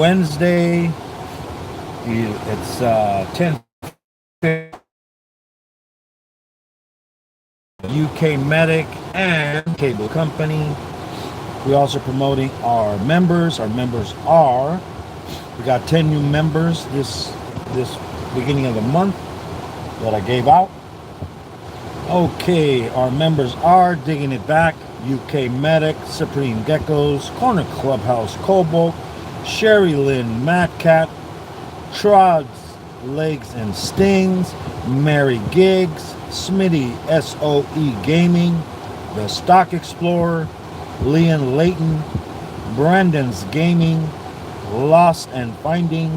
Wednesday. It's 10 UK Medic and Cable Company. We're also promoting our members. Our members are, we got 10 new members this beginning of the month that I gave out. Okay, our members are Digging It Back, UK Medic, Supreme Geckos, Corner Clubhouse Cobalt, Sherry Lynn Mad Cat, Trods Legs and Stings, Mary Giggs, Smitty SOE Gaming, The Stock Explorer, Leon Layton, Brandon's Gaming, Lost and Finding,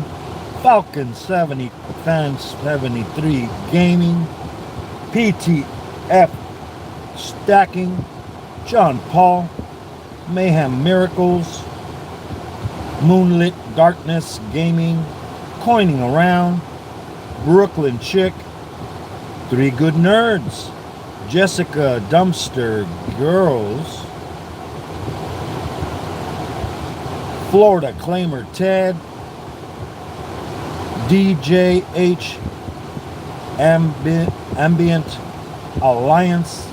Falcon 70 Fan 73 Gaming, PTF Stacking, John Paul, Mayhem Miracles, Moonlit Darkness Gaming, Coining Around, Brooklyn Chick, Three Good Nerds, Jessica Dumpster Girls, Florida Claimer Ted, DJH Ambient Alliance,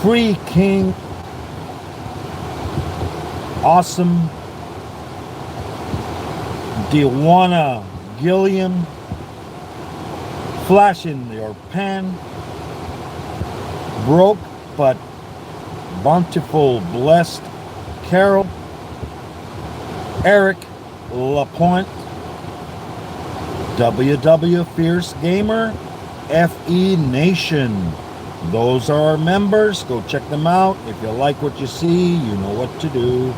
Free King Awesome, Dewana Gilliam, Flash in Your Pan, Broke but Bountiful Blessed Carol, Eric Lapointe, WW Fierce Gamer, FE Nation. Those are our members. Go check them out. If you like what you see, you know what to do.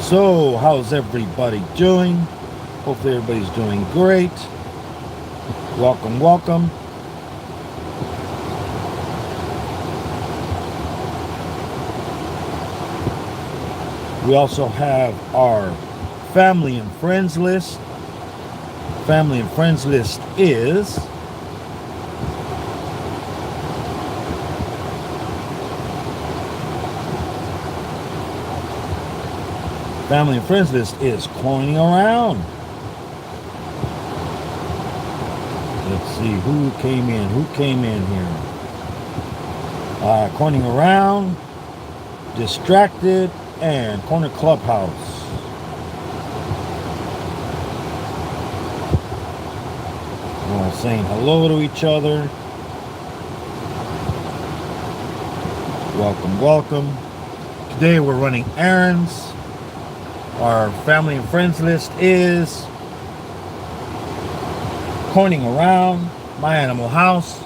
So, how's everybody doing? Hopefully everybody's doing great. Welcome, welcome. We also have our family and friends list. Family and friends list is Coining Around. Let's see who came in here. Coining Around, Distracted, and Corner Clubhouse. Saying hello to each other. Welcome, welcome. Today we're running errands. Our family and friends list is Coining Around, My Animal House,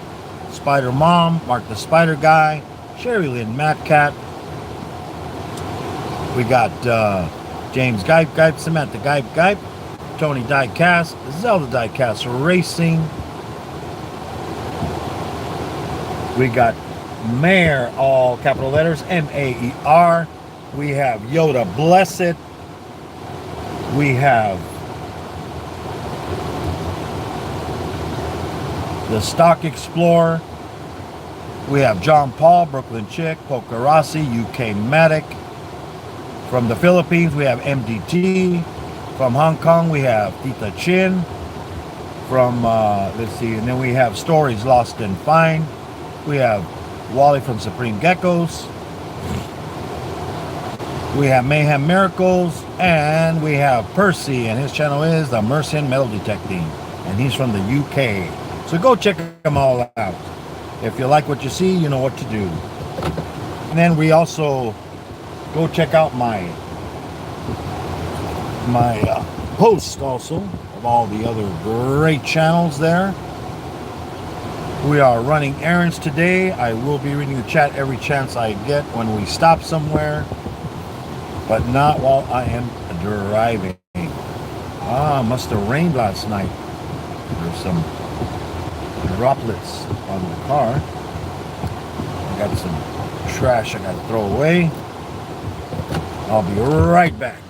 Spider Mom, Mark the Spider Guy, Sherry Lynn Mad Cat. We got James Gype, Samantha Gype, Tony Diecast, Zelda Diecast Racing. We got Mayor, all capital letters, M-A-E-R. We have Yoda Blessed. We have The Stock Explorer. We have John Paul, Brooklyn Chick, Pokerasi, UK Medic. From the Philippines, we have MDT. From Hong Kong, we have Tita Chin. From, let's see, and then we have Stories Lost and Find. We have Wally from Supreme Geckos. We have Mayhem Miracles. And we have Percy, and his channel is the Mercian Metal Detecting. And he's from the UK. So go check them all out. If you like what you see, you know what to do. And then we also go check out my post also of all the other great channels there. We are running errands today. I will be reading the chat every chance I get when we stop somewhere, but not while I am driving. Must have rained last night. There's some droplets on the car. I got some trash I gotta throw away. I'll be right back.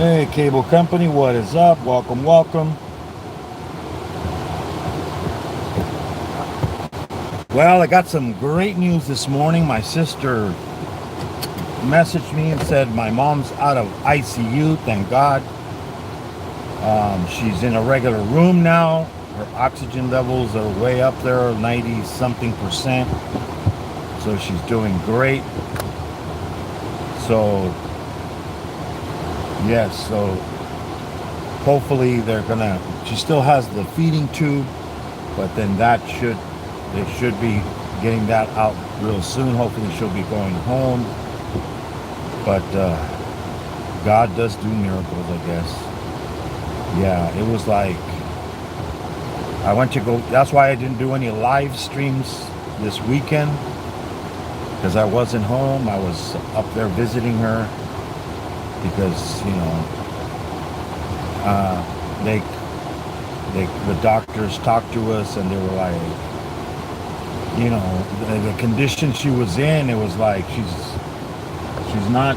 Hey, cable company, what is up? Welcome, welcome. Well, I got some great news this morning. My sister messaged me and said my mom's out of ICU, thank God. She's in a regular room now. Her oxygen levels are way up there, 90 something percent. So she's doing great. So yes, so hopefully she still has the feeding tube, but then they should be getting that out real soon. Hopefully she'll be going home. But God does do miracles, I guess. Yeah, it was like, I went to go, that's why I didn't do any live streams this weekend, because I wasn't home. I was up there visiting her, because, the doctors talked to us, and they were like, the condition she was in, it was like, she's not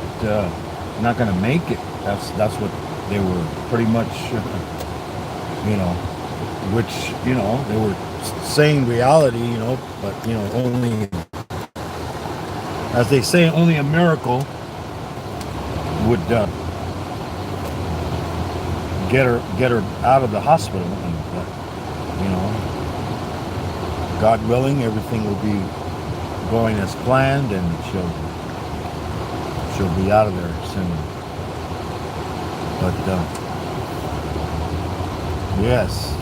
gonna make it. That's what they were pretty much, which, they were saying reality, but, only, as they say, only a miracle would get her out of the hospital. And, God willing, everything will be going as planned, and she'll be out of there soon. But yes,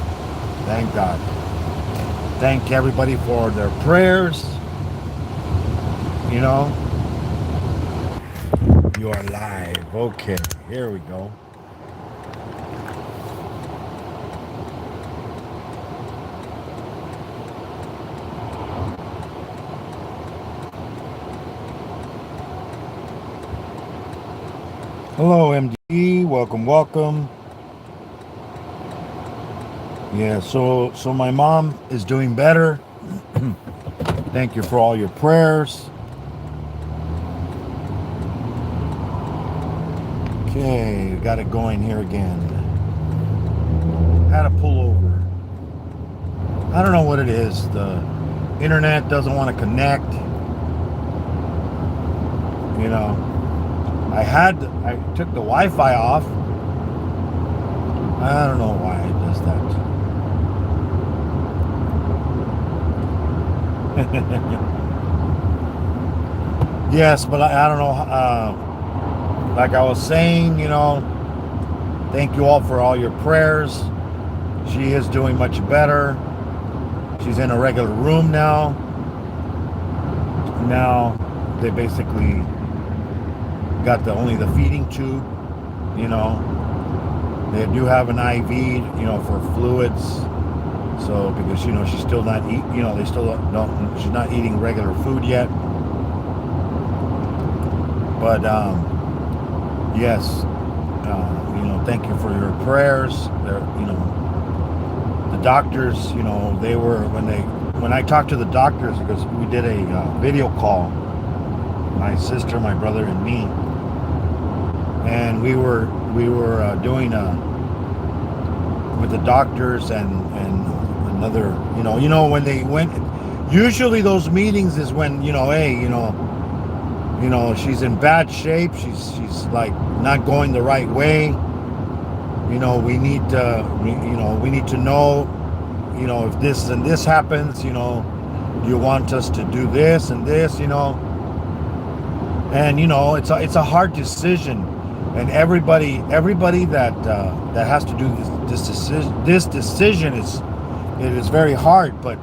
thank God. Thank everybody for their prayers. You are live. Okay, here we go. Hello, MDE. Welcome, welcome. Yeah, so my mom is doing better. Thank you for all your prayers. Okay, got it going here again. Had to pull over. I don't know what it is. The internet doesn't want to connect. I took the Wi-Fi off. I don't know why it does that. Yes, but I don't know. Like I was saying, thank you all for all your prayers. She is doing much better. She's in a regular room now. Now they basically got only the feeding tube. They do have an IV, for fluids. So because she's still not they still don't. She's not eating regular food yet. But yes, thank you for your prayers. The doctors, they were when I talked to the doctors, because we did a video call, my sister, my brother, and me, and we were doing with the doctors and another, when they went. Usually those meetings is when she's in bad shape. She's like not going the right way. We need to know, if this and this happens, you want us to do this and this, and it's a hard decision, and everybody that has to do this decision is very hard, but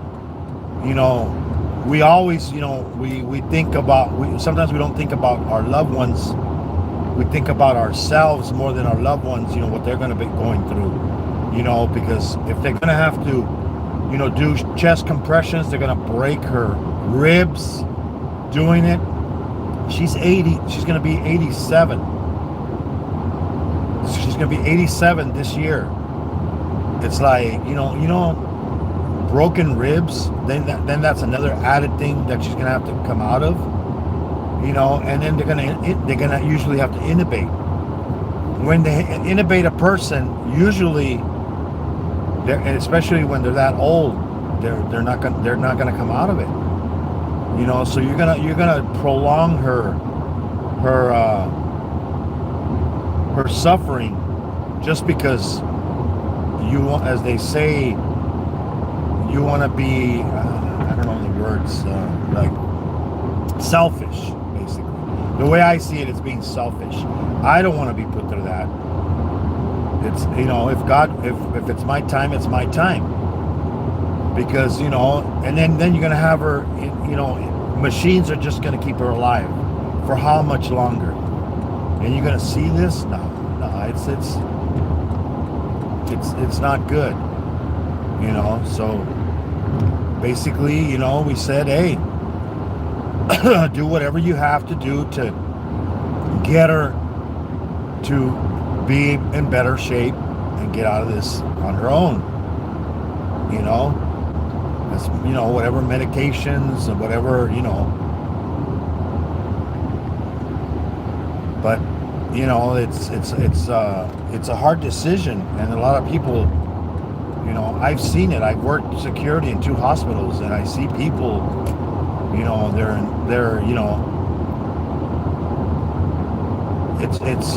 we always, we think about, sometimes we don't think about our loved ones. We think about ourselves more than our loved ones, what they're going to be going through, because if they're going to have to, do chest compressions, they're going to break her ribs doing it. She's 80. She's going to be 87. She's going to be 87 this year. It's like, broken ribs, then that's another added thing that she's gonna have to come out of, and then they're gonna usually have to intubate, when they intubate a person, usually, and especially when they're that old, they're not gonna come out of it. You know, so you're gonna prolong her her suffering just because you want, as they say, you want to be I don't know the words, like selfish, basically. The way I see it, it's being selfish. I don't want to be put through that. It's, you know, if it's my time, it's my time. Because, you know, and then you're going to have her, you know, machines are just going to keep her alive for how much longer? And you're going to see this? No, it's not good, you know. So basically, you know, we said, hey, do whatever you have to do to get her to be in better shape and get out of this on her own, you know. That's, you know, whatever medications and whatever, you know. But, you know, it's a hard decision, and a lot of people, you know, I've seen it. I've worked security in 2 hospitals, and I see people, you know, they're you know, it's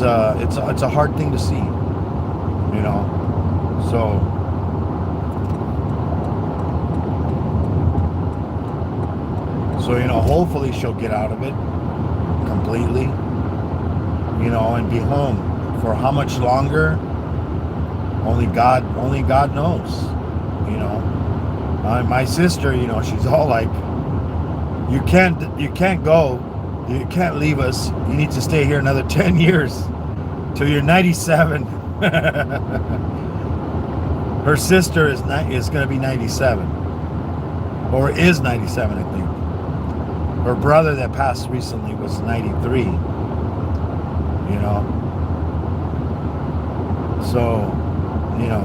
a hard thing to see, you know. So, you know, hopefully she'll get out of it completely, you know, and be home. For how much longer? Only God knows, you know. My sister, you know, she's all like, you can't go, you can't leave us. You need to stay here another 10 years till you're 97. Her sister is going to be 97, or is 97, I think. Her brother that passed recently was 93, you know. So, you know,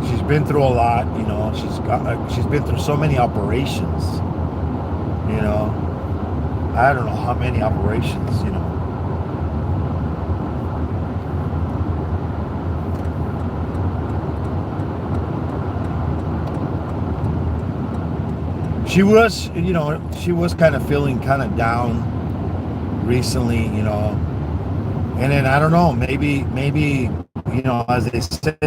she's been through a lot, you know. She's been through so many operations, you know. I don't know how many operations, you know. She was, you know, she was kind of feeling kind of down recently, you know. And then I don't know, maybe, you know, as they say,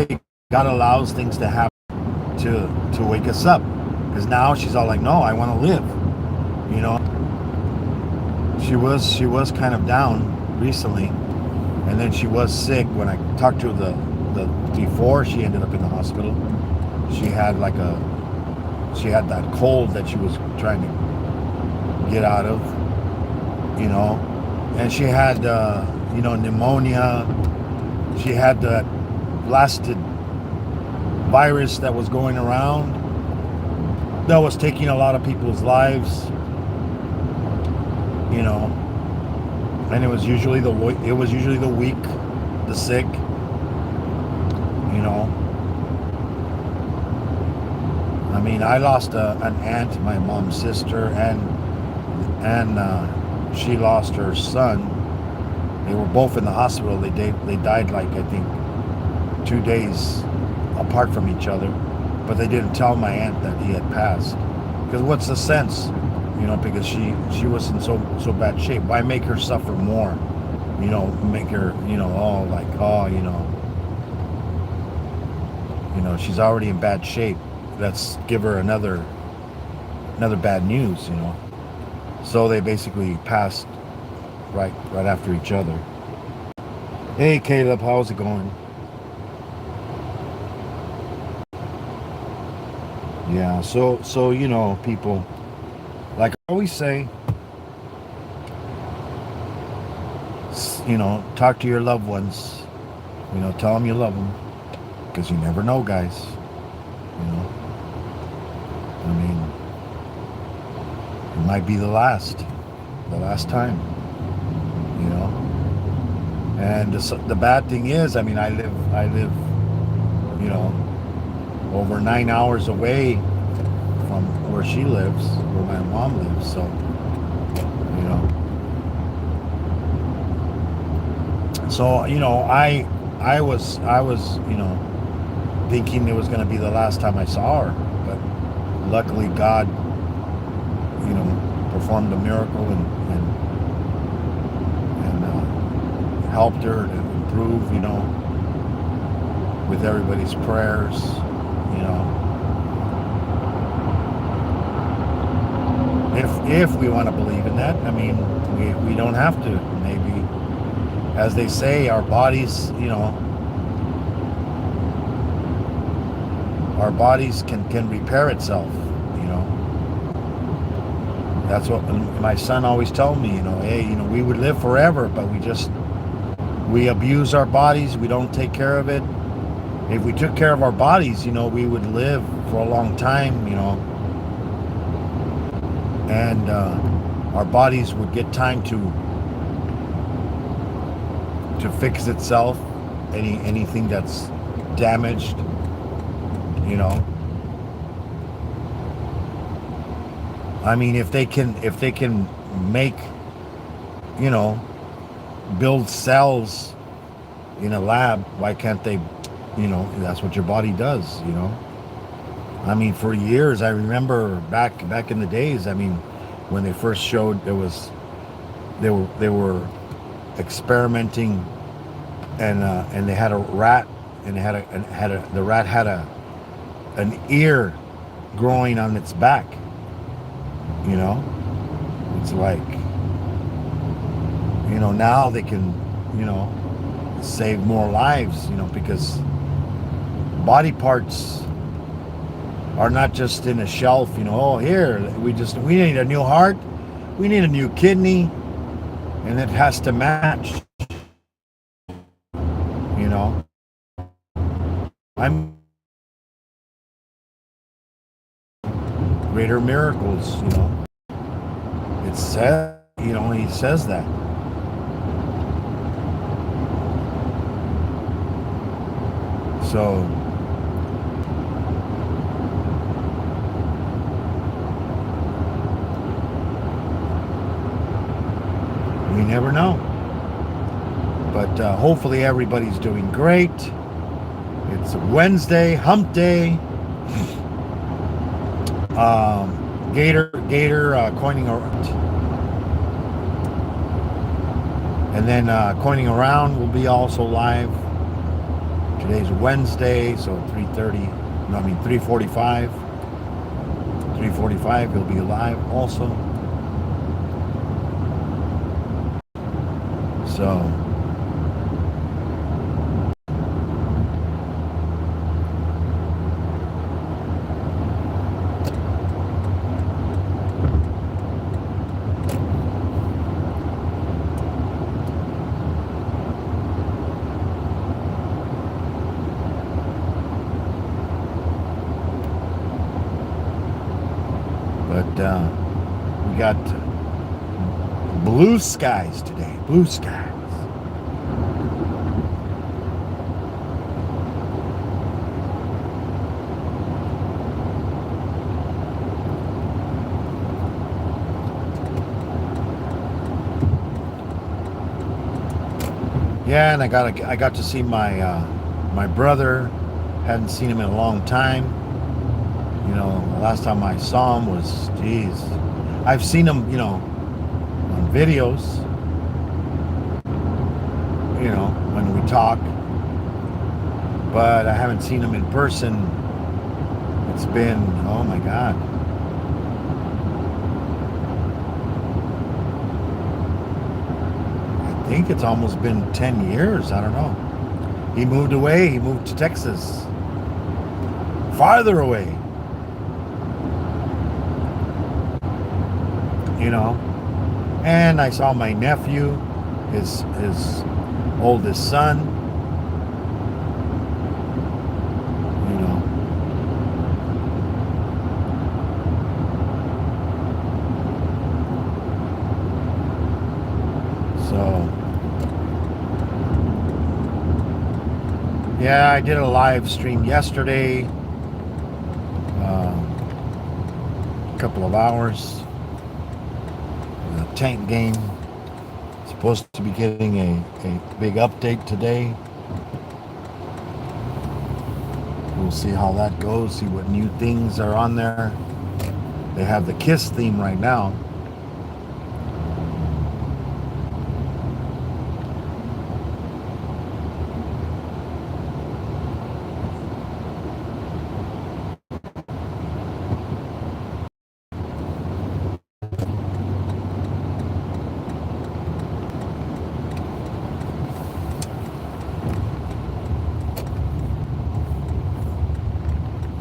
God allows things to happen to wake us up. Because now she's all like, no, I want to live, you know. She was kind of down recently, and then she was sick. When I talked to her the before she ended up in the hospital, she had that cold that she was trying to get out of, you know. And she had you know, pneumonia. She had that blasted virus that was going around that was taking a lot of people's lives, you know. And it was usually the weak, the sick, you know. I mean, I lost an aunt, my mom's sister, and she lost her son. They were both in the hospital. They died like, I think, 2 days apart from each other, but they didn't tell my aunt that he had passed. Because what's the sense, you know? Because she was in so bad shape. Why make her suffer more? You know, make her, you know, all like, oh, you know, she's already in bad shape. Let's give her another bad news, you know. So they basically passed right after each other. Hey Caleb, how's it going? Yeah, so you know, people, like I always say, you know, talk to your loved ones, you know, tell them you love them, because you never know, guys, you know. I mean, it might be the last time, you know. And the bad thing is, I mean, I live, you know, over 9 hours away from where she lives, where my mom lives. So, you know, So, I was, thinking it was going to be the last time I saw her, but luckily God, performed a miracle and helped her to improve, with everybody's prayers, you know. If we want to believe in that, I mean, we don't have to. Maybe, as they say, our bodies, our bodies can repair itself, you know. That's what my son always told me, hey, we would live forever, but we abuse our bodies, we don't take care of it. If we took care of our bodies, we would live for a long time, and our bodies would get time to fix itself, anything that's damaged, I mean, if they can make, build cells in a lab, why can't they, that's what your body does, I mean, for years, I remember back in the days, I mean, when they first showed, they were experimenting, and they had a rat, and the rat had an ear growing on its back. It's like, now they can, save more lives, because body parts are not just in a shelf, oh, here, we need a new heart, we need a new kidney, and it has to match, I'm greater miracles, it says, he says that. So we never know, but hopefully everybody's doing great. It's Wednesday, hump day. Gator coining around, and then coining around will be also live. Today's Wednesday, so 3:45. 3:45 he'll be live also. So we got blue skies today. Blue skies. Yeah, and I got to see my brother. Hadn't seen him in a long time. The last time I saw him was, geez, I've seen him, on videos, when we talk, but I haven't seen him in person. It's been, oh my God. I think it's almost been 10 years. I don't know. He moved away. He moved to Texas. Farther away. And I saw my nephew, his oldest son, so yeah, I did a live stream yesterday, a couple of hours. Tank game. It's supposed to be getting a big update today. We'll see how that goes, see what new things are on there. They have the Kiss theme right now.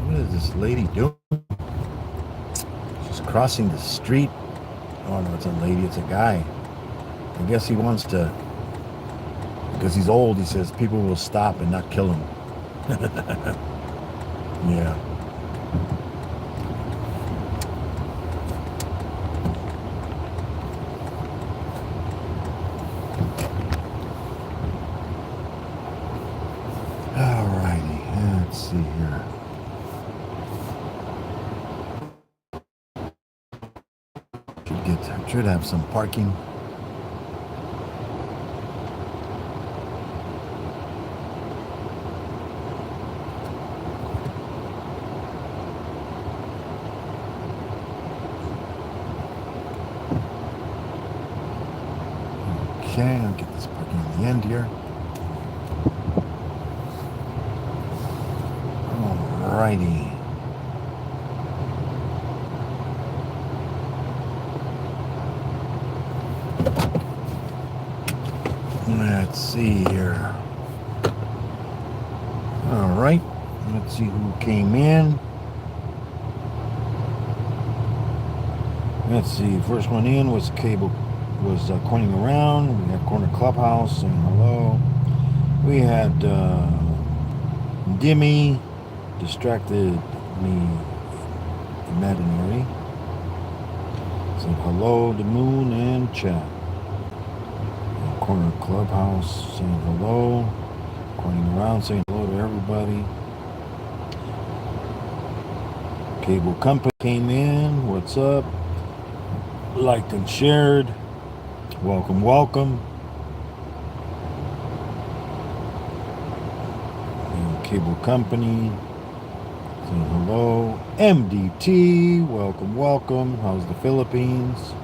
What is this lady doing? She's crossing the street. Oh no, it's a lady, it's a guy. I guess he wants to, because he's old, he says people will stop and not kill him. Yeah. Alrighty, let's see here. Should have some parking. Okay, I'll get this parking at the end here. Alrighty. Let's see here. All right. Let's see who came in. Let's see. First one in was Corning Around. We had Corner Clubhouse saying hello. We had Dimmy, Distracted Me Imaginary. Said hello to Moon and Chat. Corner Clubhouse saying hello. Corning Around saying hello to everybody. Cable Company came in. What's up? Liked and shared. Welcome, welcome. And Cable Company saying hello. MDT, welcome, welcome. How's the Philippines?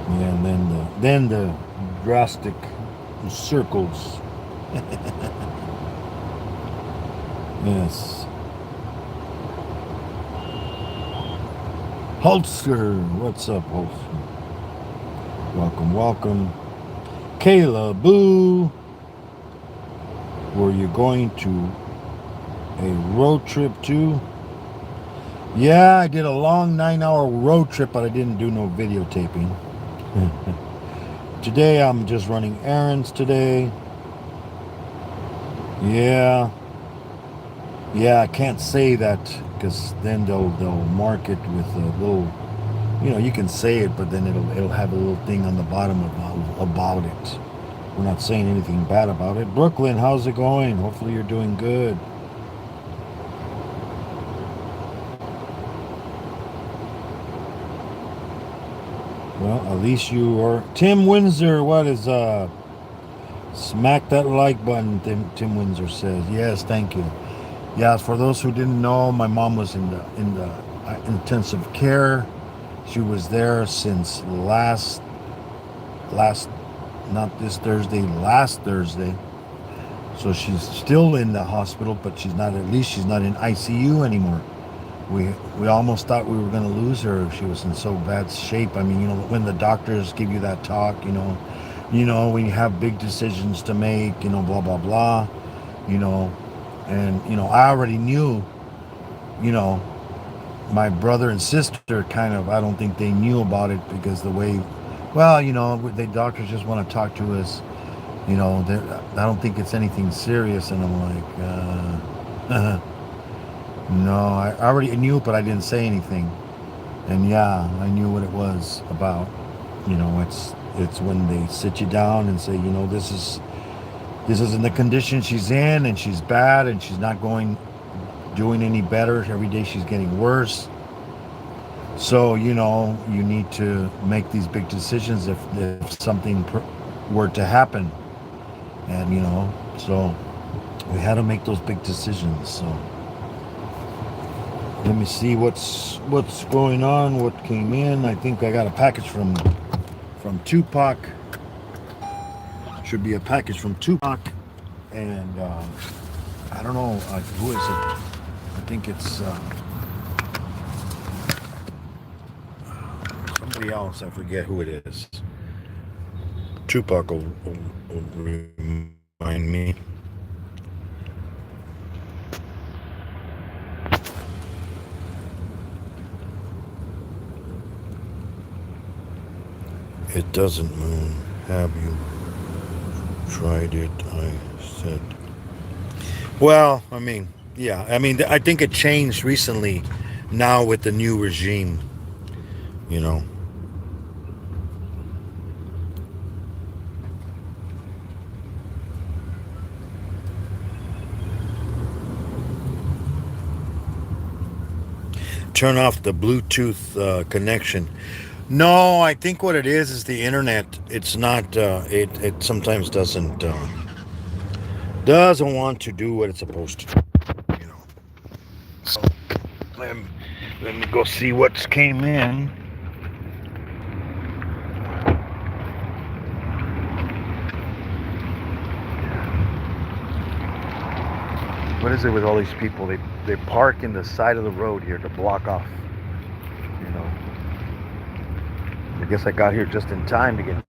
Yeah, and then the drastic circles. Yes. Holster, what's up, Holster? Welcome, welcome. Kayla Boo, were you going to a road trip too? Yeah, I did a long 9-hour road trip, but I didn't do no videotaping. Today I'm just running errands today. Yeah, I can't say that because then they'll mark it with a little, you can say it, but then it'll have a little thing on the bottom about it. We're not saying anything bad about it. Brooklyn, how's it going? Hopefully you're doing good. Well, at least you are. Tim Windsor, what is smack that like button, Tim Windsor says. Yes, thank you. Yeah, for those who didn't know, my mom was in the intensive care. She was there since last not this Thursday, last Thursday. So she's still in the hospital, but she's not in ICU anymore. We almost thought we were going to lose her. She was in so bad shape. I mean, when the doctors give you that talk, when you have big decisions to make, blah, blah, blah, and, I already knew, my brother and sister kind of, I don't think they knew about it because the way, the doctors just want to talk to us, I don't think it's anything serious. And I'm like, no, I already knew, but I didn't say anything. And yeah, I knew what it was about. It's when they sit you down and say, this is in the condition she's in, and she's bad, and she's not doing any better. Every day she's getting worse. So, you know, you need to make these big decisions if something were to happen. And, you know, so we had to make those big decisions. So let me see what's going on, what came in. I think I got a package from Tupac. Should be a package from Tupac. And I don't know, who is it? I think it's somebody else. I forget who it is. Tupac will remind me. It doesn't moon. Have you tried it? I said. Well, I mean, yeah. I mean, I think it changed recently now with the new regime, you know. Turn off the Bluetooth connection. No, I think what it is the internet. It's not. It sometimes doesn't want to do what it's supposed to do. You know. So let, let me go see what's came in. What is it with all these people? They park in the side of the road here to block off. You know. I guess I got here just in time to get.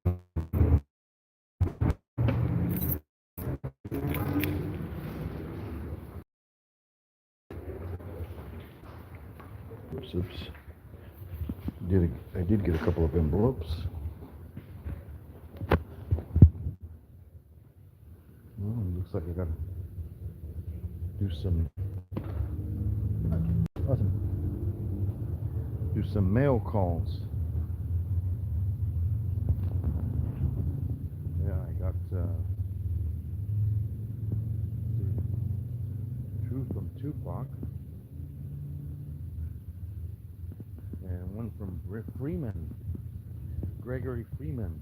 Oops. I did get a couple of envelopes. Well, it looks like I gotta do some mail calls. Yeah, I got two from Tupac and one from Freeman, Gregory Freeman.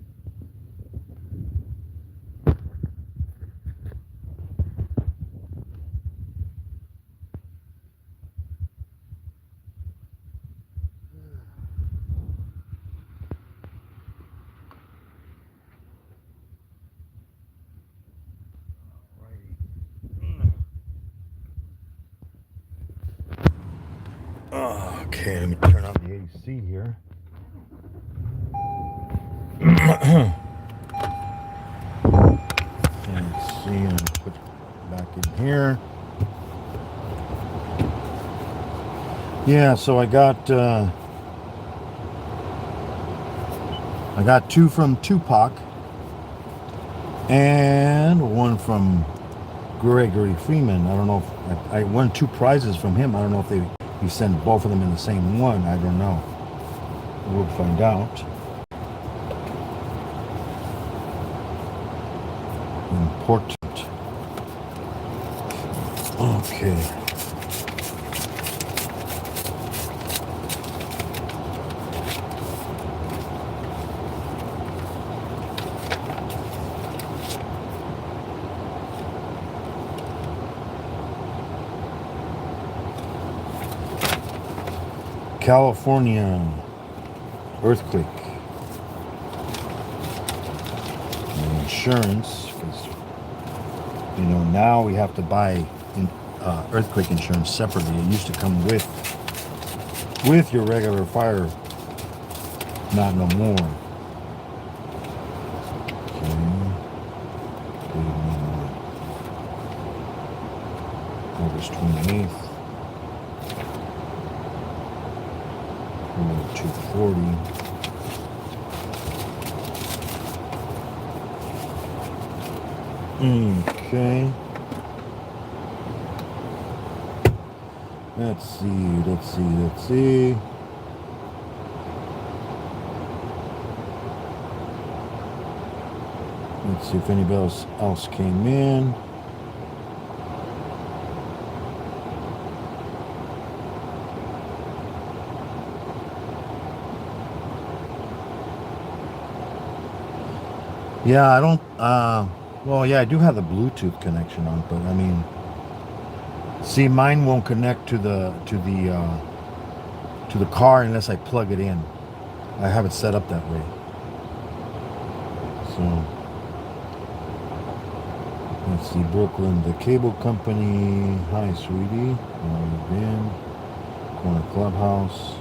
Okay, let me turn on the AC here. And let's see, and put it back in here. Yeah, so I got two from Tupac and one from Gregory Freeman. I don't know if I won two prizes from him. I don't know if he sent both of them in the same one. I don't know. We'll find out. Important. Okay. California earthquake. And insurance, because you know now we have to buy earthquake insurance separately. It used to come with your regular fire, not no more. Okay. August 28th. 240. Okay. Let's see. Let's see if anybody else came in. Yeah, I don't. Well, yeah, I do have the Bluetooth connection on, but I mean, see, mine won't connect to the car unless I plug it in. I have it set up that way. So let's see, Brooklyn, the cable company. Hi, sweetie. How you been? Corner Clubhouse.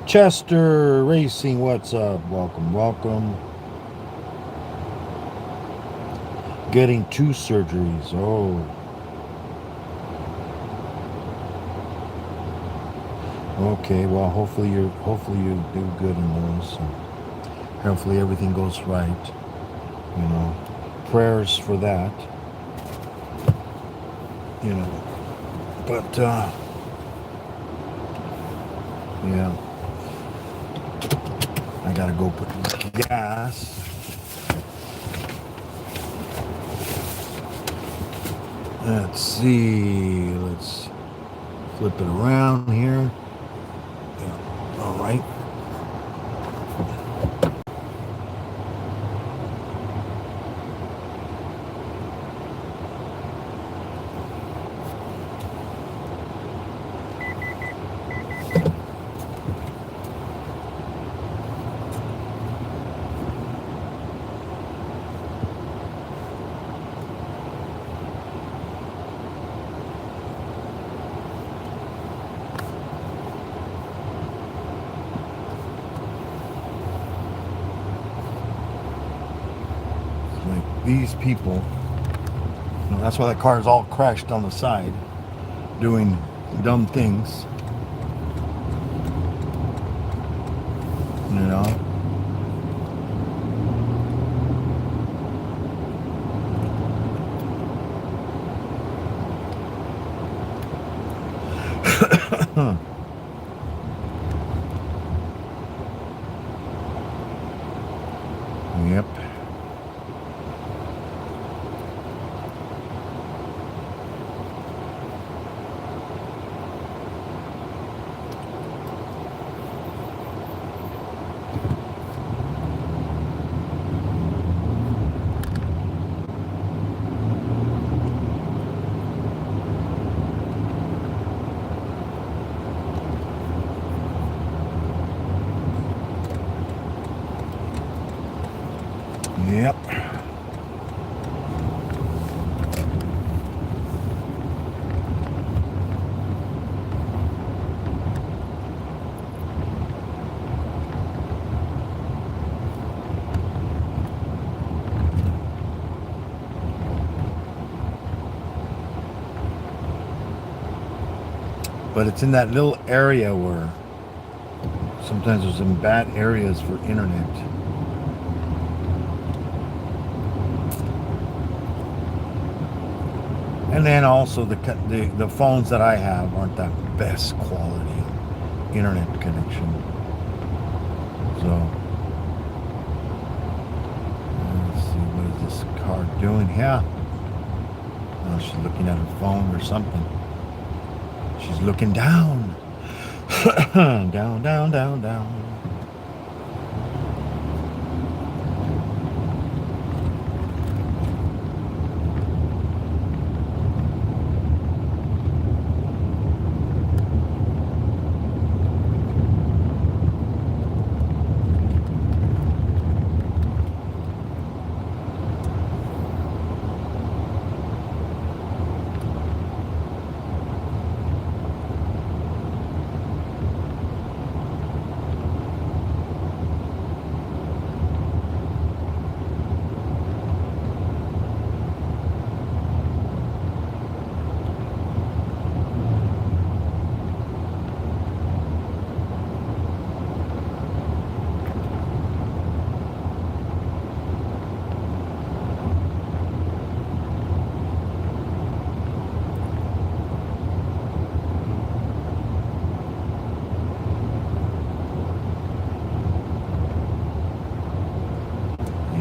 Chester Racing, what's up? Welcome, welcome. Getting 2 surgeries. Oh. Okay, well, hopefully you do good in those. And hopefully everything goes right. You know, prayers for that. You know, but yeah, I gotta go put gas. Let's see. Let's flip it around here. Yeah. All right. Like these people. You know, that's why that car is all crashed on the side, doing dumb things. You know. Yep. Yep. But it's in that little area where sometimes there's some bad areas for internet. And then also the phones that I have aren't that best quality internet connection. So let's see, what is this car doing here? Oh, she's looking at her phone or something. She's looking down. Down, down, down, down.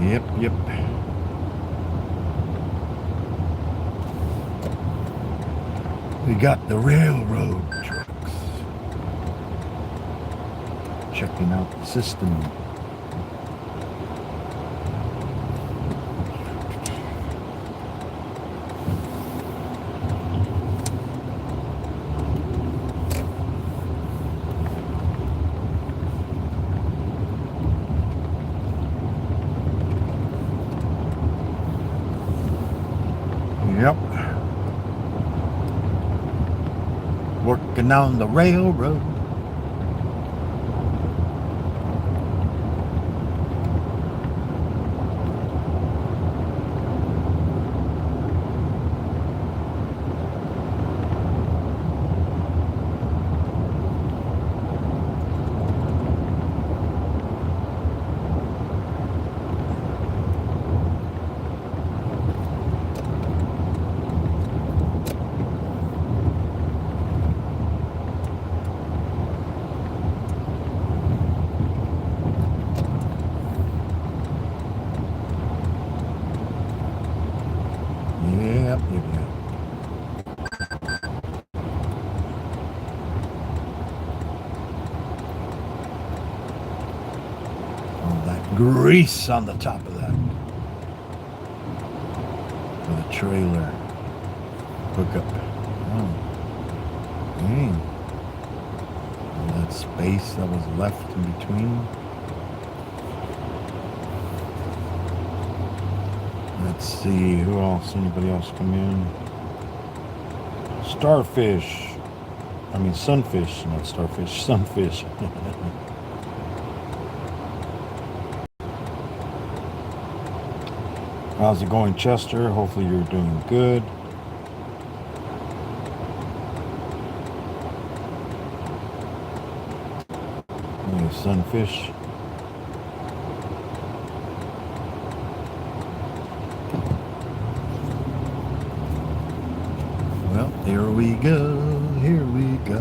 Yep, yep. We got the railroad trucks checking out the system. Walking down the railroad. Yep. All that grease on the top of that. For the trailer hookup. Oh. Dang. All that space that was left in between. Let's see, who else? Anybody else come in? Starfish. I mean sunfish, not starfish, sunfish. How's it going, Chester? Hopefully you're doing good. Hey, sunfish. Well, here we go, here we go.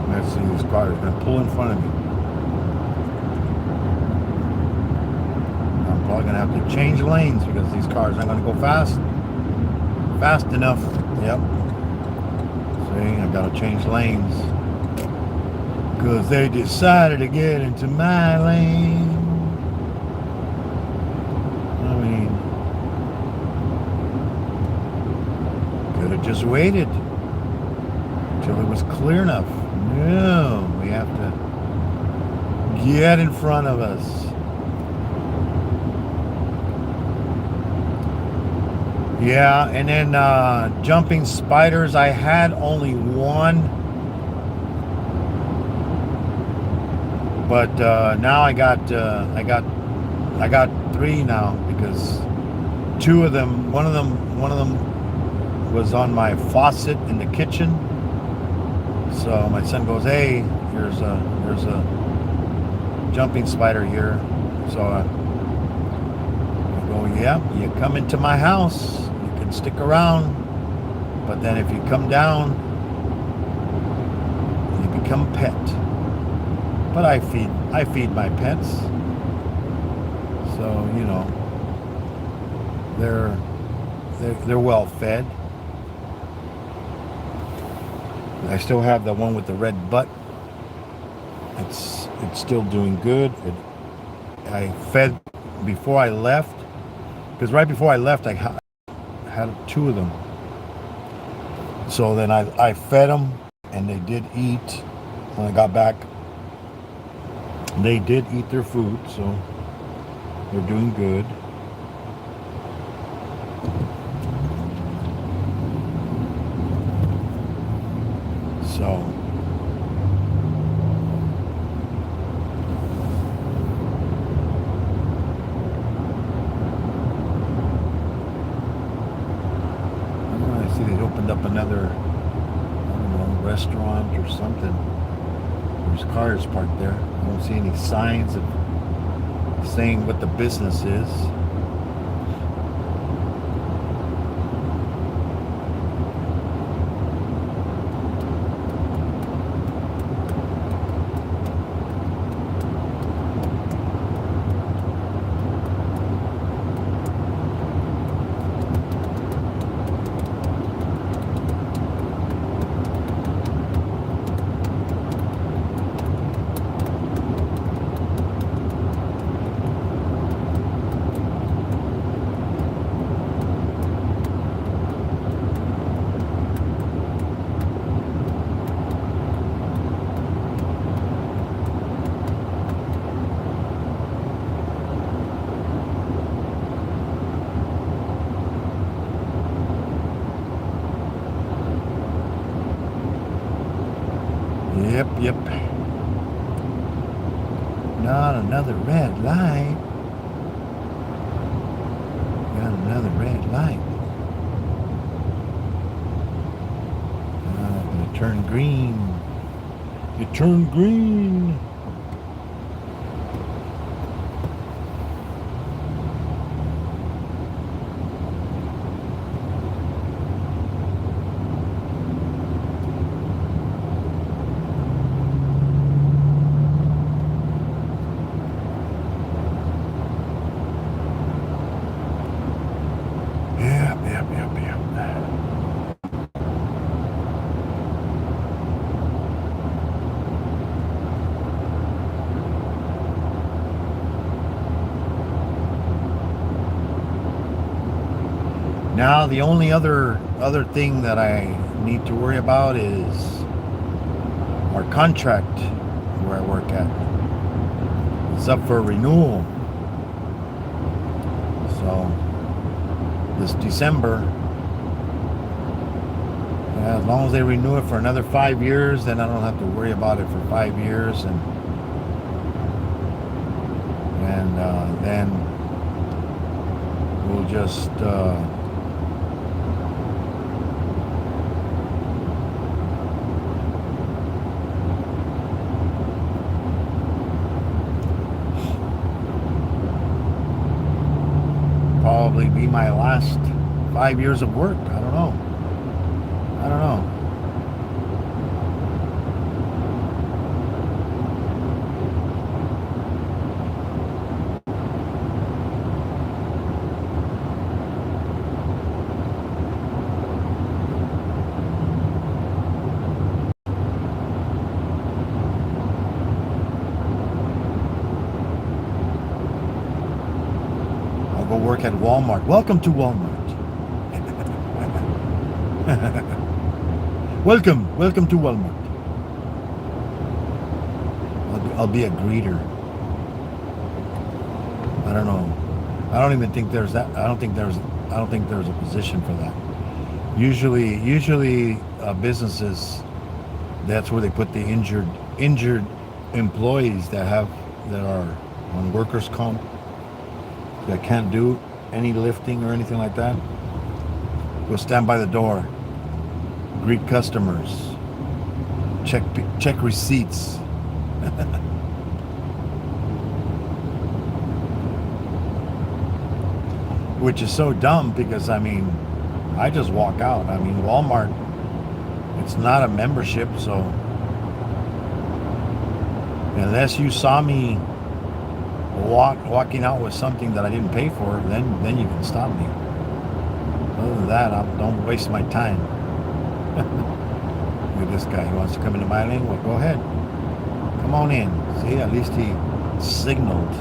Let's see, this car is going to pull in front of me. I'm probably going to have to change lanes because these cars aren't going to go fast enough. Yep. See, I got to change lanes because they decided to get into my lane. I mean, could have just waited till it was clear enough. No, we have to get in front of us. Yeah, and then jumping spiders, I had only one, but now I got three now because one of them was on my faucet in the kitchen. So my son goes, "Hey, here's a jumping spider here." So I go, "Yeah, you come into my house, you can stick around, but then if you come down, you become a pet." But I feed my pets, so you know they're well fed. I still have the one with the red butt. It's still doing good. I fed before I left, because right before I left I had two of them. So then I fed them, and they did eat. When I got back, they did eat their food, so they're doing good. So I see they opened up another, I don't know, restaurant or something. There's cars parked there. I don't see any signs of saying what the business is. Yep, yep. Not another red light. Got another red light. Gonna turn green. You turn green. Yep, yep, yep, yep. Now the only other thing that I need to worry about is our contract where I work at. It's up for renewal. So this December, as long as they renew it for another 5 years, then I don't have to worry about it for 5 years, and then we'll just probably be my last 5 years of work. I don't know. I'll go work at Walmart. Welcome to Walmart. Welcome to Walmart. I'll be a greeter. I don't know. I don't even think there's that. I don't think there's a position for that. Usually businesses, that's where they put the injured employees that are on workers' comp, that can't do any lifting or anything like that. Go stand by the door, greet customers, check receipts. Which is so dumb, because I mean, I just walk out. I mean, Walmart, it's not a membership, so unless you saw me walking out with something that I didn't pay for, then you can stop me. Other than that, don't waste my time. Look at this guy. He wants to come into my lane. Well, go ahead. Come on in. See, at least he signaled.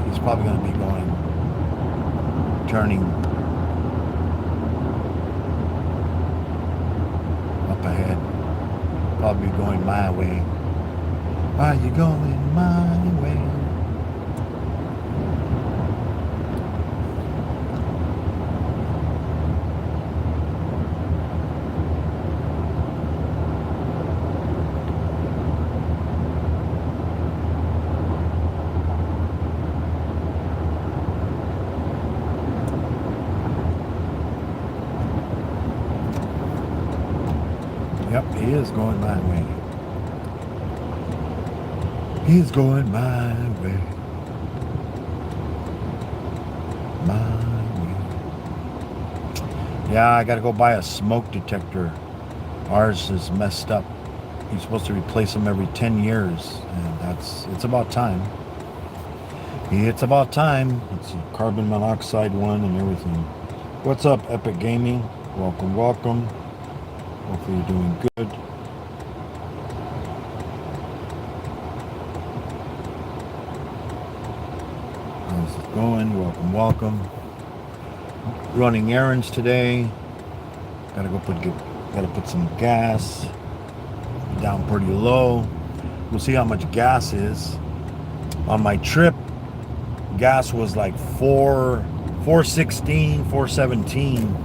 He's probably gonna be turning up ahead. Probably going my way. Are you going my way? Yep, he is going my way. He's going my way. My way. Yeah, I gotta go buy a smoke detector. Ours is messed up. You're supposed to replace them every 10 years, and it's about time. It's about time. It's a carbon monoxide one and everything. What's up, Epic Gaming? Welcome, welcome. Hopefully you're doing good. How's it going? Welcome, welcome. Running errands today. Gotta put some gas down pretty low. We'll see how much gas is. On my trip, gas was like $4 416, 417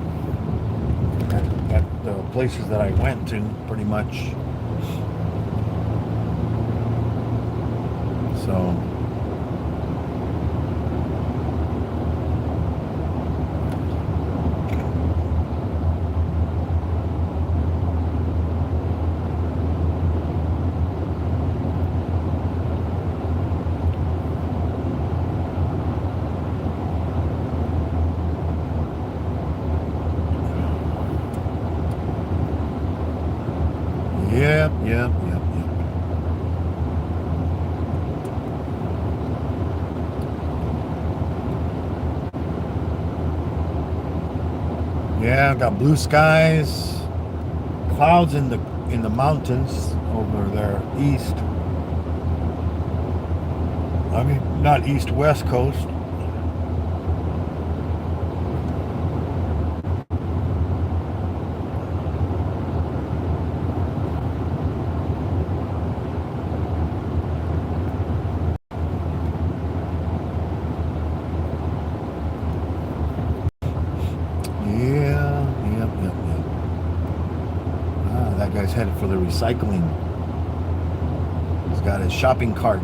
at the places that I went to, pretty much. So yep, yep, yep, yep. Yeah, I've got blue skies, clouds in the mountains over there east. I mean, not east west coast. Yeah, yep, yep, yep. Ah, that guy's headed for the recycling. He's got his shopping cart.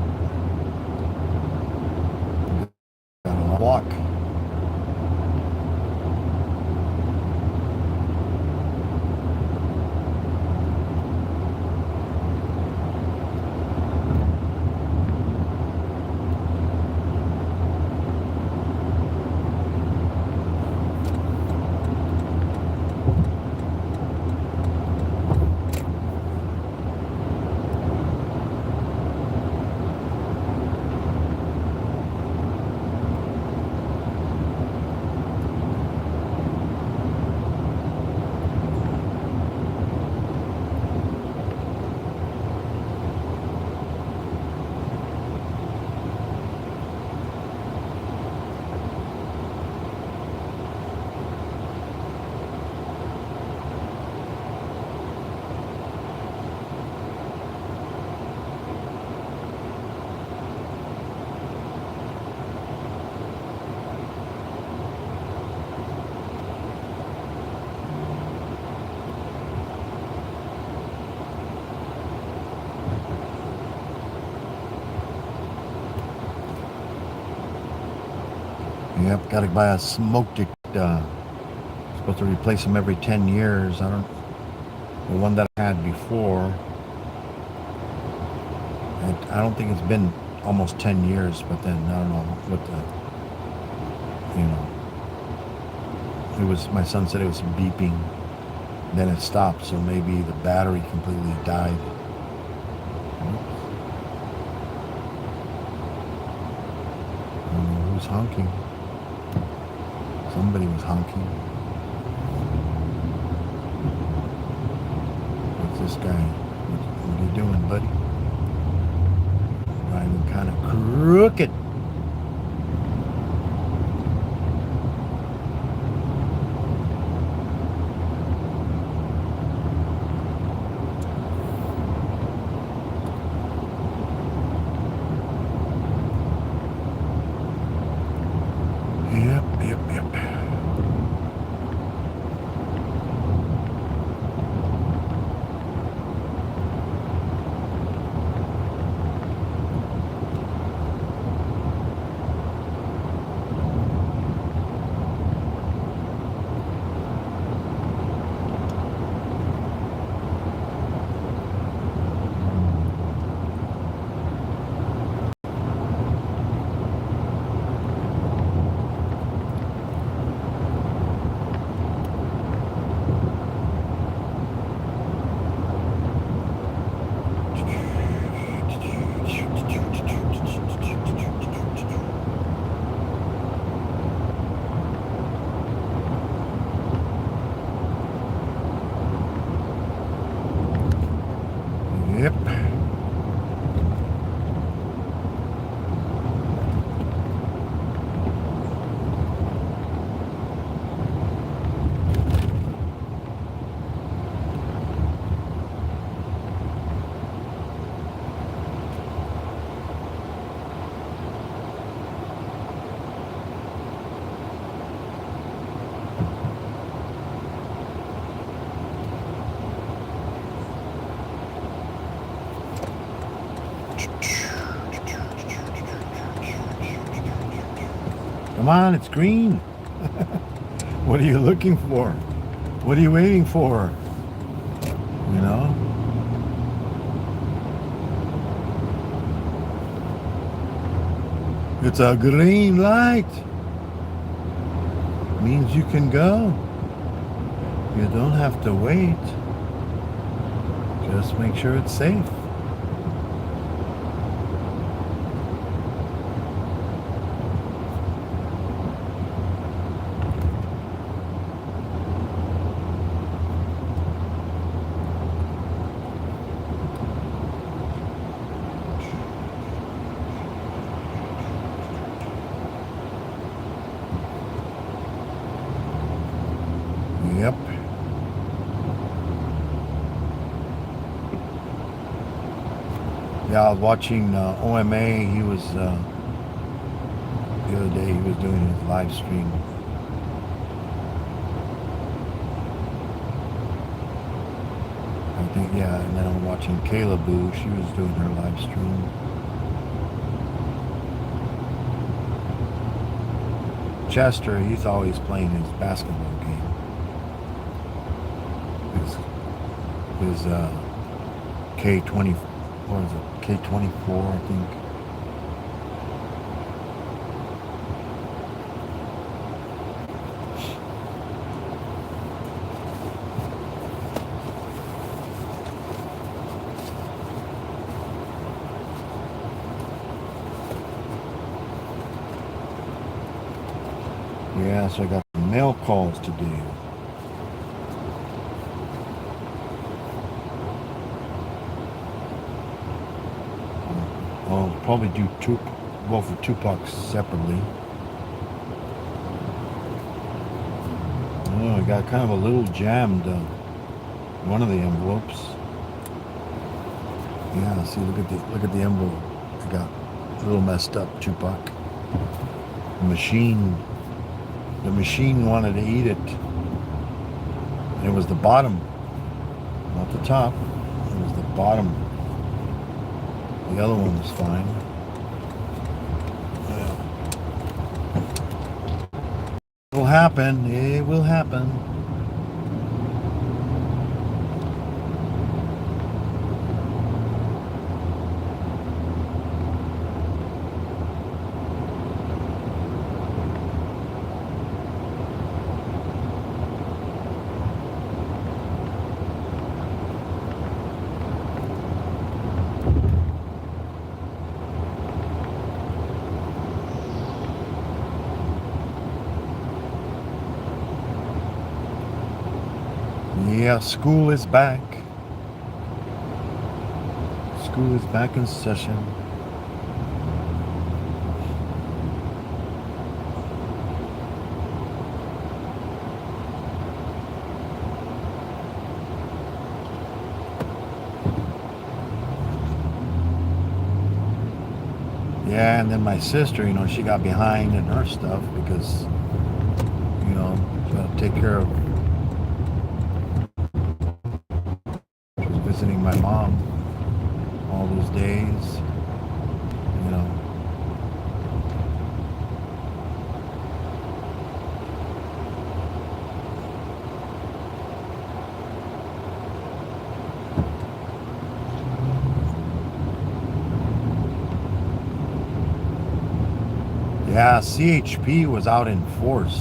Got a walk. Yep, got to buy a smoke detector. Supposed to replace them every 10 years. I don't. The one that I had before, I don't think it's been almost 10 years. But then I don't know what the. It was, my son said it was beeping. Then it stopped, so maybe the battery completely died. I don't know who's honking. Somebody was honking. What's this guy? What are you doing, buddy? Driving kind of crooked. Yep, yep, yep. Come on, it's green. What are you looking for? What are you waiting for? You know? It's a green light. Means you can go. You don't have to wait. Just make sure it's safe. Yep. Yeah, I was watching OMA. He was the other day. He was doing his live stream. I think, yeah. And then I'm watching Kayla Boo. She was doing her live stream. Chester, he's always playing his basketball game. His K20, what is it? K24, I think. Yeah, so I got some mail calls to do. I'll probably do go for Tupac separately. Oh, I got kind of a little jammed one of the envelopes. Yeah, see, look at the envelope. I got a little messed up, Tupac. The machine wanted to eat it. And it was the bottom, not the top. It was the bottom. The other one was fine. Yeah. It will happen. It will happen. Yeah, school is back. School is back in session. Yeah, and then my sister, she got behind in her stuff because, she got to take care of. She was visiting my mom all those days, Yeah, CHP was out in force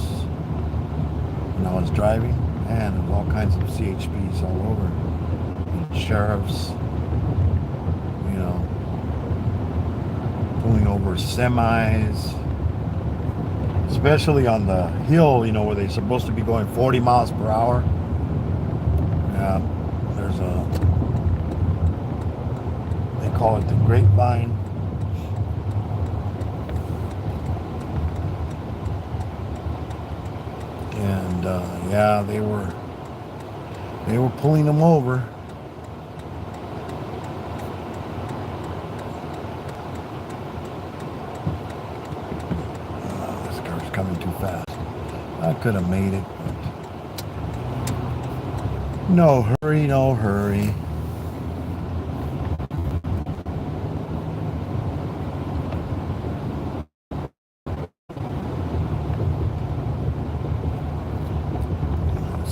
when I was driving, and there was all kinds of CHPs all over. And sheriffs, pulling over semis, especially on the hill, where they're supposed to be going 40 miles per hour. Yeah, they call it the Grapevine. And yeah, they were pulling them over. This car's coming too fast. I could have made it, but no hurry, no hurry.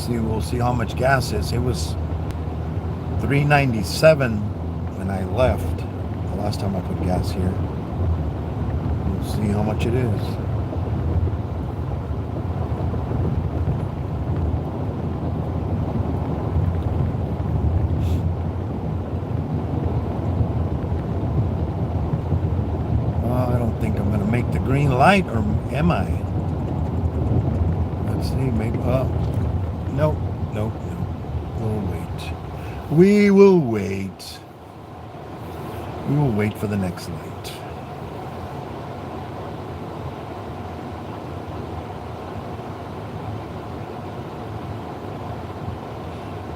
see. We'll see how much gas is. It was 3.97 when I left. The last time I put gas here. We'll see how much it is. I don't think I'm going to make the green light, or am I? Let's see, maybe. Nope. We'll wait. We will wait. We will wait for the next light.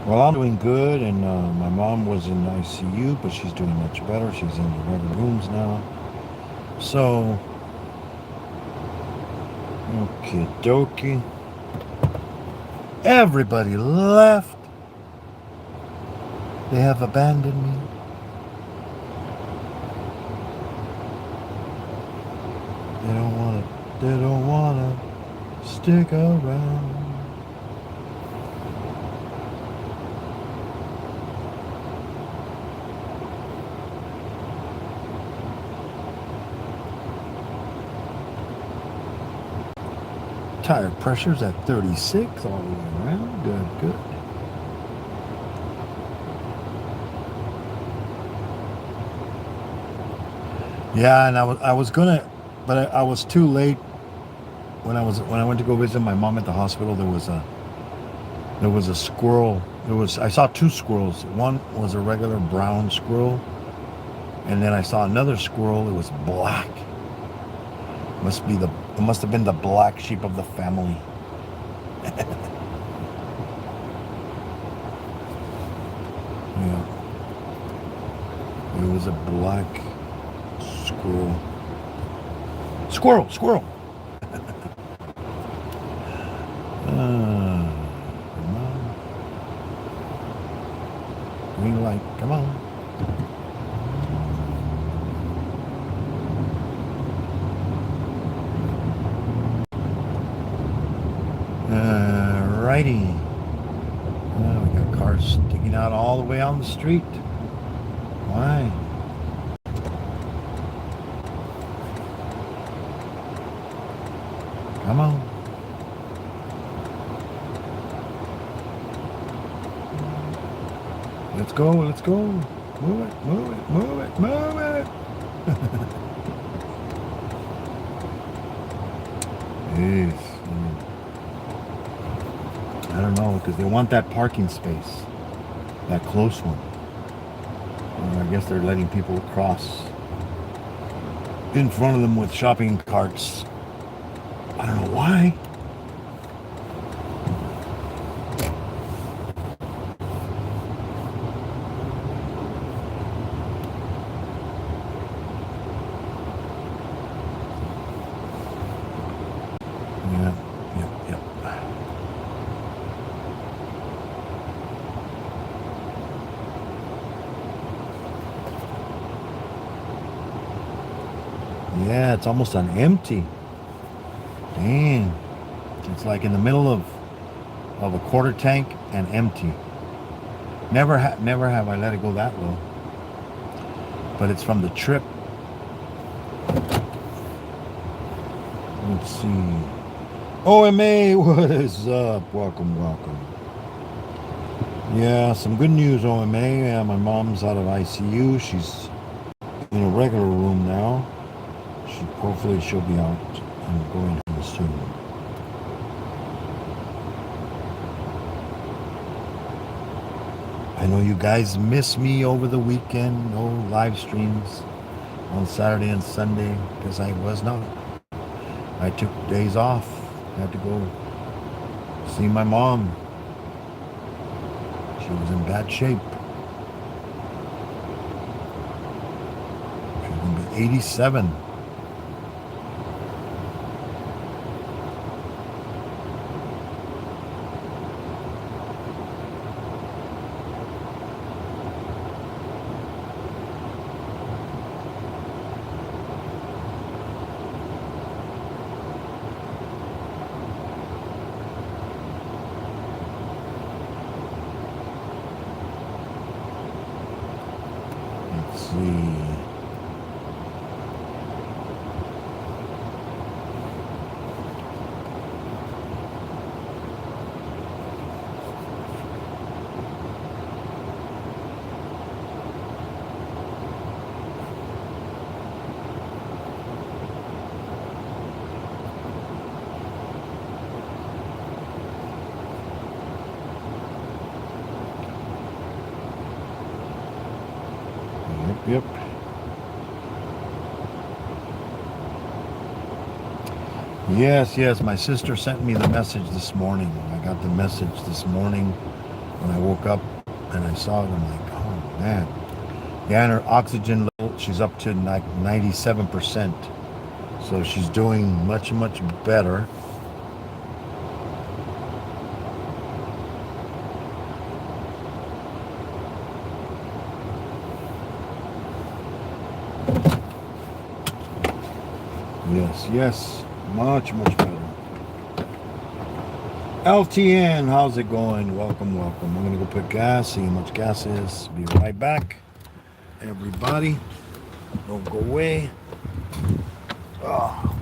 Well, I'm doing good, and my mom was in ICU, but she's doing much better. She's in the regular rooms now. So, okie dokie. Everybody left. They have abandoned me. They don't wanna stick around. Tire pressure's at 36 all the way around. Good. Yeah, and I was gonna, but I was too late. When I went to go visit my mom at the hospital, there was a squirrel. I saw two squirrels. One was a regular brown squirrel, and then I saw another squirrel. It was black. It must have been the black sheep of the family. Yeah. It was a black squirrel. Squirrel! Come on. Green light, come on. Righty. We got cars sticking out all the way on the street. Why? Come on. Let's go. Move it. Yes. I don't know, because they want that parking space, that close one. I guess they're letting people cross in front of them with shopping carts. I don't know why. Yep. Yeah, it's almost on empty. Dang. It's like in the middle of a quarter tank and empty. Never have I let it go that low. But it's from the trip. Let's see. OMA, what is up? Welcome. Yeah, some good news, OMA. My mom's out of ICU. She's in a regular room now. Hopefully she'll be out and going home soon. I know you guys miss me over the weekend. No live streams on Saturday and Sunday because I was not. I took days off. I had to go see my mom. She was in bad shape. She was going to be 87. see. Yep. Yes. My sister sent me the message this morning. I got the message this morning when I woke up and I saw it. I'm like, oh man. Yeah, and her oxygen level, she's up to like 97%. So she's doing much better. Yes. Much better. LTN, how's it going? Welcome. I'm gonna go put gas, see how much gas is. Be right back. Everybody, don't go away. Oh.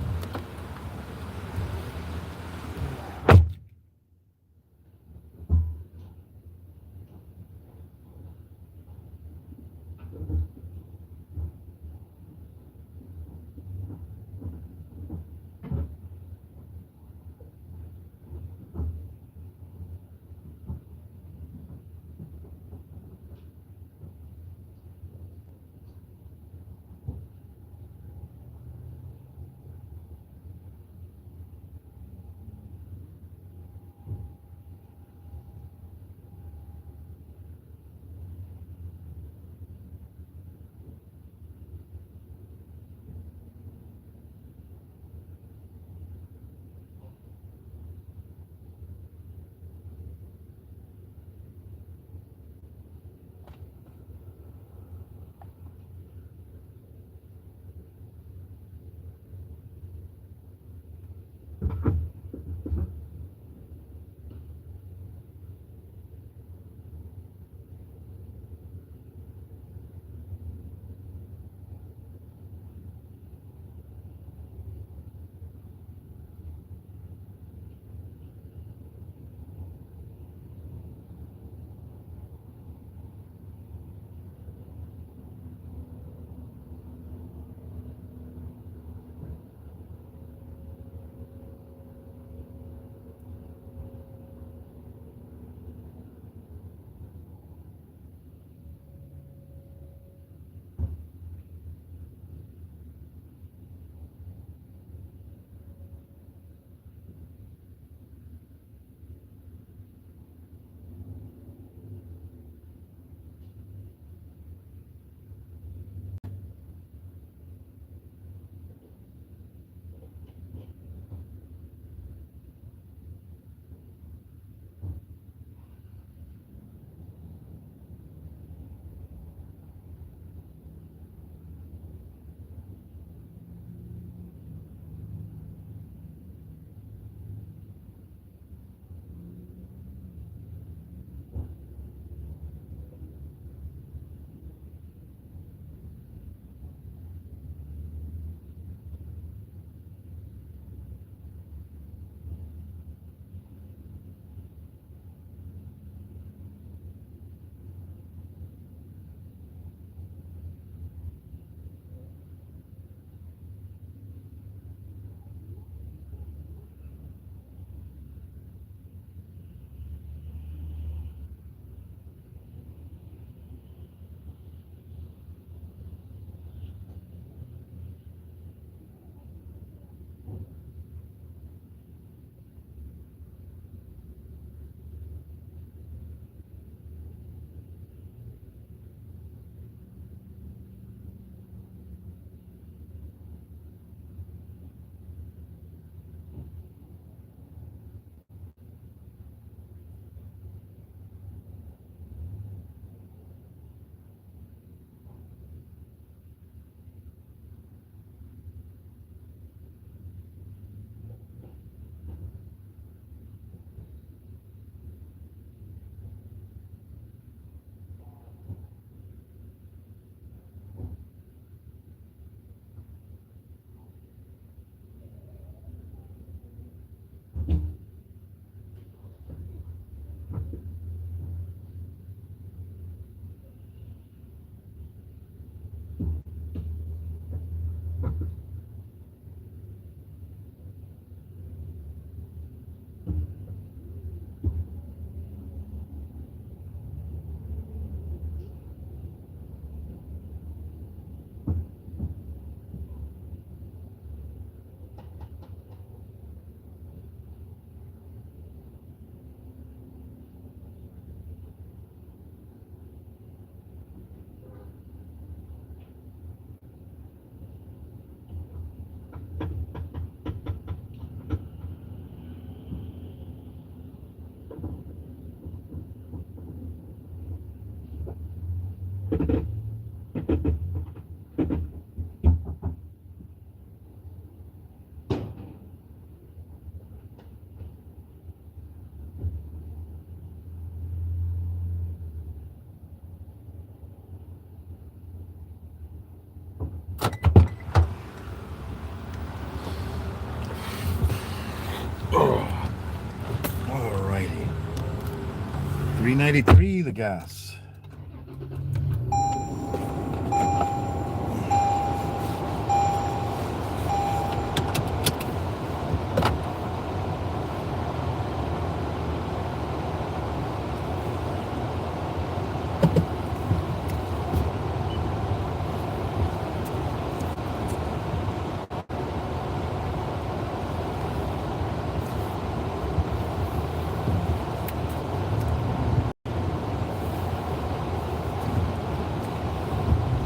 $3.93 the gas.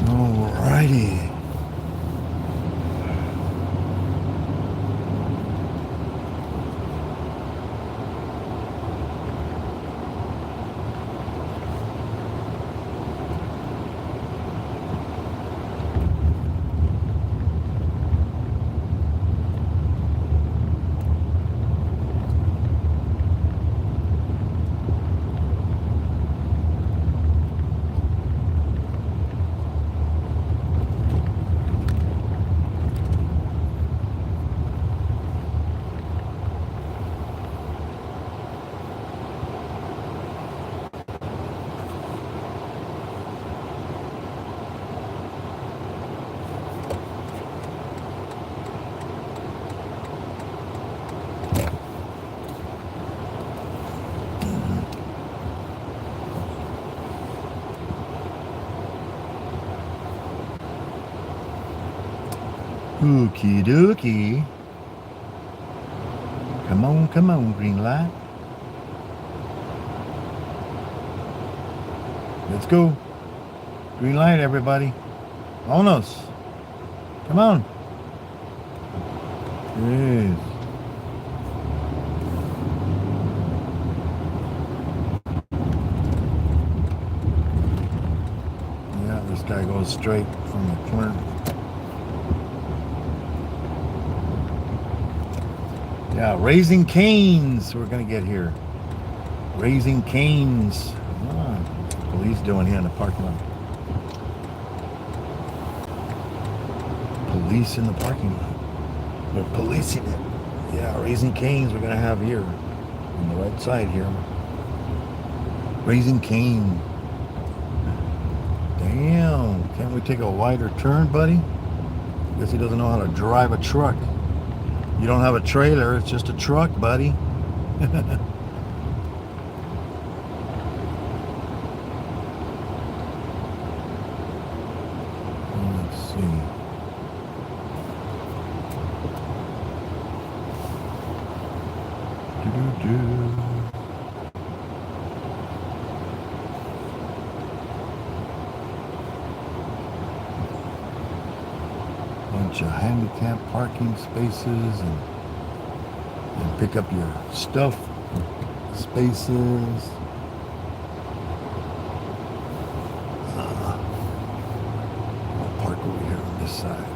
Alrighty. Okie dokie. Come on, green light. Let's go. Green light, everybody. Vámonos. Come on. Yes. Yeah, this guy goes straight from the corner. Yeah, Raising Canes we're going to get here. Raising Canes. Police doing here in the parking lot. Police in the parking lot. They're policing it. Yeah, Raising Canes we're going to have here. On the right side here. Raising Cane. Damn. Can't we take a wider turn, buddy? Guess he doesn't know how to drive a truck. You don't have a trailer, it's just a truck, buddy. Let's see. Bunch of handicap parking spaces and pick up your stuff spaces. I'll park over here on this side.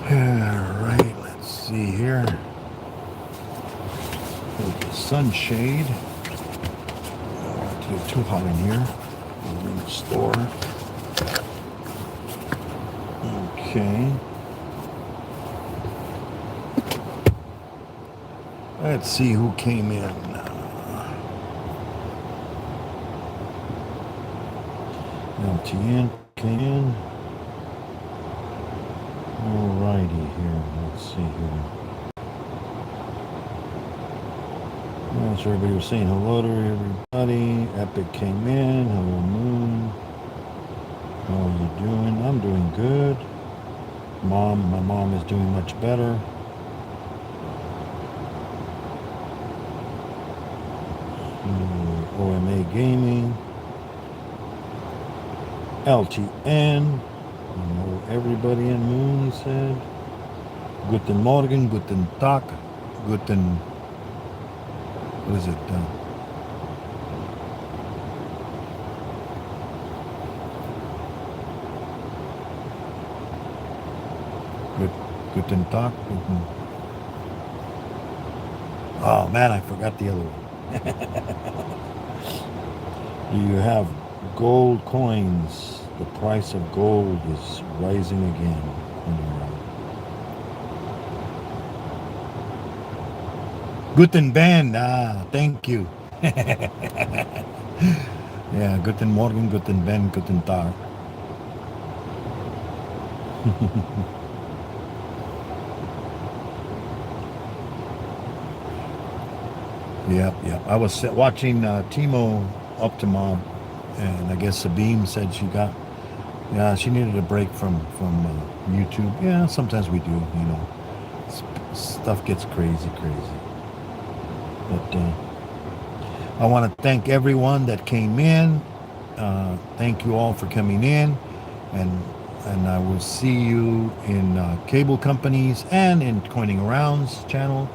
Alright, let's see here. There's the sunshade. It's get too hot in here. We're in the store. Okay. Let's see who came in. LTN came in. Alrighty here, let's see here. Well, so everybody was saying hello to everybody. Epic came in. Hello, Moon. How are you doing? I'm doing good. My mom is doing much better. OMA Gaming. LTN. Hello, everybody in Moon, he said. Guten Morgen, guten Tag, guten... What is it? Guten Tag, guten... Oh man, I forgot the other one. You have gold coins. The price of gold is rising again. Guten Ben. Thank you. Yeah, guten Morgen, guten Ben, guten Tag. Yep. I was watching Timo Optima, and I guess Sabine said she needed a break from YouTube. Yeah, sometimes we do. Stuff gets crazy. But I want to thank everyone that came in. Thank you all for coming in, and I will see you in cable companies and in Coining Around's channel.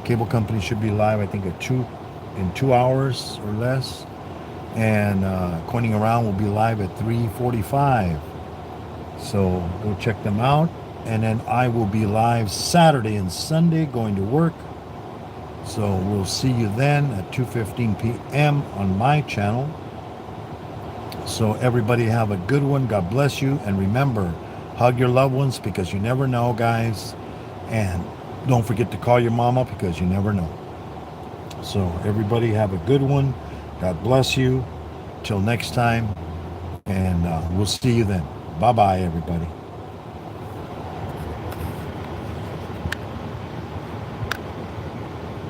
Cable company should be live, I think, in 2 hours or less, and Coining Around will be live at 3:45. So go check them out, and then I will be live Saturday and Sunday going to work. So we'll see you then at 2:15 p.m. on my channel. So everybody have a good one. God bless you, and remember, hug your loved ones because you never know, guys. And don't forget to call your mama because you never know. So everybody have a good one. God bless you. Till next time. And we'll see you then. Bye-bye, everybody.